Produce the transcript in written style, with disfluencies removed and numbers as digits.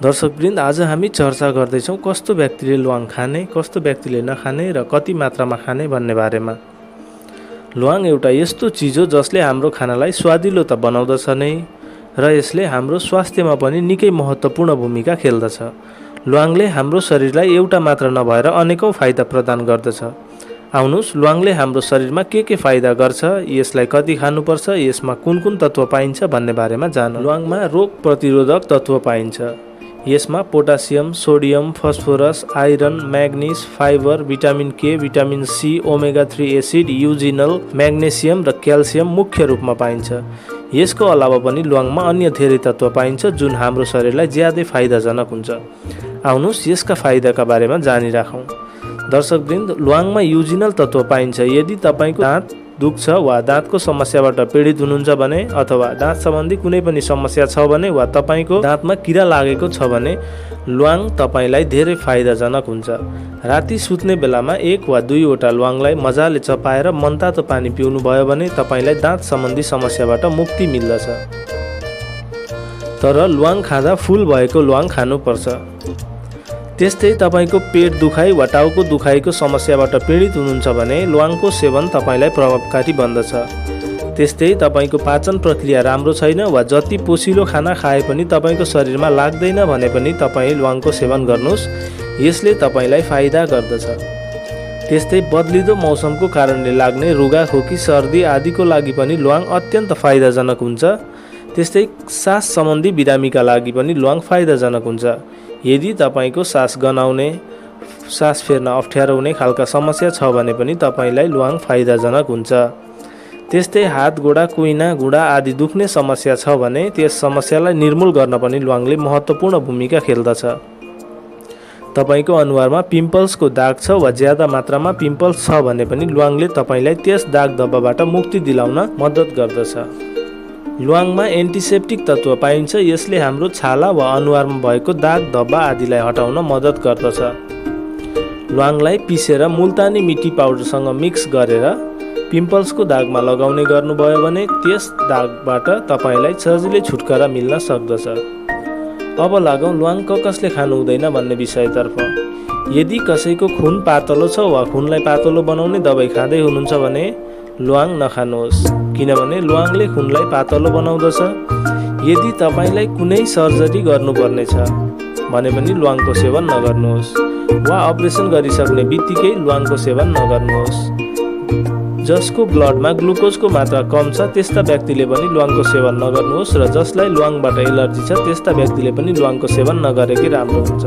दर्शकवृन्द, आज हामी चर्चा गर्दैछौँ कस्तो व्यक्तिले ल्वाङ खाने, कस्तो व्यक्तिले नखाने र कति मात्रामा खाने भन्ने बारेमा। ल्वाङ एउटा यस्तो चिज हो जसले हाम्रो खानालाई स्वादिलो त बनाउँदछ नै, र यसले हाम्रो स्वास्थ्यमा पनि निकै महत्त्वपूर्ण भूमिका खेल्दछ। ल्वाङले हाम्रो शरीरलाई एउटा मात्र नभएर अनेकौं फाइदा प्रदान गर्दछ। आउनुहोस्, ल्वाङले हाम्रो शरीरमा के फाइदा गर्छ, यसलाई कति खानुपर्छ, यसमा कुन कुन तत्त्व पाइन्छ भन्ने बारेमा जानौँ। ल्वाङमा रोग प्रतिरोधक तत्त्व पाइन्छ। यसमा potassium, sodium, phosphorus, iron, manganese, fibre, vitamin K, vitamin C, omega 3 acid, eugenol, magnesium र क्याल्सियम मुख्य रूपमा पाइन्छ। यसको अलावा पनि ल्वाङमा अन्य धेरै तत्त्व पाइन्छ जुन हाम्रो शरीरलाई ज्यादै फाइदाजनक हुन्छ। आउनुहोस्, यसका फाइदाका बारेमा जानिराखौँ। दर्शकवृन्द, ल्वाङमा युजिनल तत्त्व पाइन्छ। यदि तपाईँको दाँत दुख्छ वा दाँतको समस्याबाट पीडित हुनुहुन्छ भने, अथवा दाँत सम्बन्धी कुनै पनि समस्या छ भने, वा तपाईँको दाँतमा किरा लागेको छ भने ल्वाङ तपाईँलाई धेरै फाइदाजनक हुन्छ। राति सुत्ने बेलामा 1 वा 2 वटा ल्वाङलाई मजाले चपाएर मनतातो पानी पिउनु भयो भने तपाईँलाई दाँत सम्बन्धी समस्याबाट मुक्ति मिल्दछ। तर ल्वाङ खाँदा फुल भएको ल्वाङ खानुपर्छ। त्यस्तै तपाईँको पेट दुखाइ वा टाउको दुखाइको समस्याबाट पीडित हुनुहुन्छ भने ल्वाङको सेवन तपाईँलाई प्रभावकारी बन्दछ। त्यस्तै तपाईँको पाचन प्रक्रिया राम्रो छैन वा जति पोसिलो खाना खाए पनि तपाईँको शरीरमा लाग्दैन भने पनि तपाईँ ल्वाङको सेवन गर्नुहोस्, यसले तपाईँलाई फाइदा गर्दछ। त्यस्तै बदलिदो मौसमको कारणले लाग्ने रुगा, खोकी, सर्दी आदिको लागि पनि ल्वाङ अत्यन्त फाइदाजनक हुन्छ। त्यस्तै सास सम्बन्धी बिरामीका लागि पनि ल्वाङ फाइदाजनक हुन्छ। यदि तपाईँको सास गनाउने, सास फेर्न अप्ठ्यारो हुने खालका समस्या छ भने पनि तपाईँलाई ल्वाङ फाइदाजनक हुन्छ। त्यस्तै हात, गोडा, कुइना, घुँडा आदि दुख्ने समस्या छ भने त्यस समस्यालाई निर्मूल गर्न पनि ल्वाङले महत्त्वपूर्ण भूमिका खेल्दछ। तपाईँको अनुहारमा पिम्पल्सको दाग छ वा ज्यादा मात्रामा पिम्पल्स छ भने पनि ल्वाङले तपाईँलाई त्यस दाग धब्बाबाट मुक्ति दिलाउन मद्दत गर्दछ। ल्वाङमा एन्टिसेप्टिक तत्त्व पाइन्छ। यसले हाम्रो छाला वा अनुहारमा भएको दाग धब्बा आदिलाई हटाउन मद्दत गर्दछ। ल्वाङलाई पिसेर मुल्तानी मिट्टी पाउडरसँग मिक्स गरेर पिम्पल्सको दागमा लगाउने गर्नुभयो भने त्यस दागबाट तपाईँलाई सजिलै छुटकारा मिल्न सक्दछ। अब लागौँ ल्वाङ कसले खानु हुँदैन भन्ने विषयतर्फ। यदि कसैको खुन पातलो छ वा खुनलाई पातलो बनाउने दबाई खाँदै हुनुहुन्छ भने ल्वाङ नखानुहोस्, किनभने ल्वाङले खुनलाई पातलो बनाउँदछ। यदि तपाईँलाई कुनै सर्जरी गर्नुपर्ने छ भने पनि ल्वाङको सेवन नगर्नुहोस्, वा अपरेसन गरिसक्ने बित्तिकै ल्वाङको सेवन नगर्नुहोस्। जसको ब्लडमा ग्लुकोजको मात्रा कम छ त्यस्ता व्यक्तिले पनि ल्वाङको सेवन नगर्नुहोस्, र जसलाई ल्वाङबाट एलर्जी छ त्यस्ता व्यक्तिले पनि ल्वाङको सेवन नगरेकै राम्रो हुन्छ।